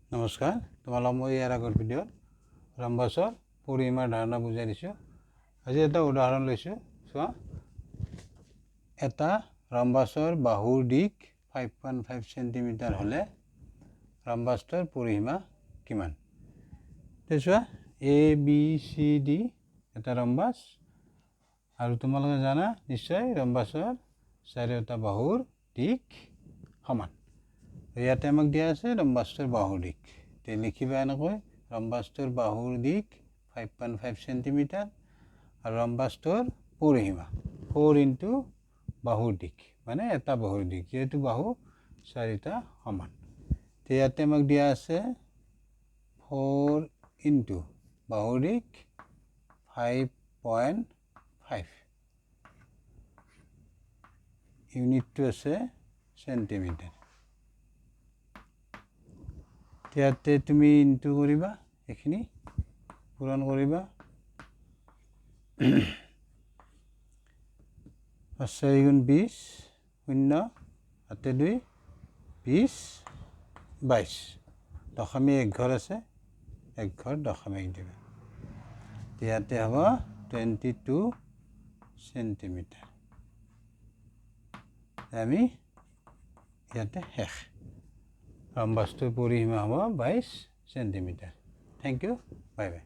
নমস্কাৰ, তোমালোকক মই ইয়াৰ আগৰ ভিডিঅ'ত ৰম্বাছৰ পৰিসীমাৰ ধাৰণা বুজাই দিছোঁ। আজি এটা উদাহৰণ লৈছোঁ, চোৱা। এটা ৰম্বাছৰ বাহুৰ দিশ 5.5 চেণ্টিমিটাৰ হ'লে ৰম্বাছটোৰ পৰিসীমা কিমান? চোৱা, ABCD এটা ৰম্বাছ, আৰু তোমালোকে জানা নিশ্চয় ৰম্বাছৰ চাৰিওটা বাহুৰ দিশ সমান। ইয়াতে আমাক দিয়া আছে ৰম্বাছটোৰ বাহুৰ দিশ। তে লিখিবা এনেকৈ, ৰম্বাছটোৰ বাহুৰ দিশ 5.5 চেণ্টিমিটাৰ আৰু ৰম্বাছটোৰ পৰিসীমা 4 ইনটু বাহুৰ দিশ, মানে এটা বাহুৰ দিশ, যিহেতু বাহু চাৰিটা সমান। তে ইয়াতে আমাক দিয়া আছে 4 ইনটু বাহুৰ দিশ 5.5, ইউনিটটো আছে চেণ্টিমিটাৰ। ইয়াতে তুমি ইনটু কৰিবা, এইখিনি পূৰণ কৰিবা। 4 গুণ 20, 0 তাতে 2, 20, 22, দশমিক এক ঘৰ আছে, এক ঘৰ দশমিক দিবা। ইয়াতে হ'ব 22 চেণ্টিমিটাৰ। আমি ইয়াতে শেষ। ৰম্বাছটোৰ পৰিসীমা হ'ব 22 centimetre. Thank you, bye by.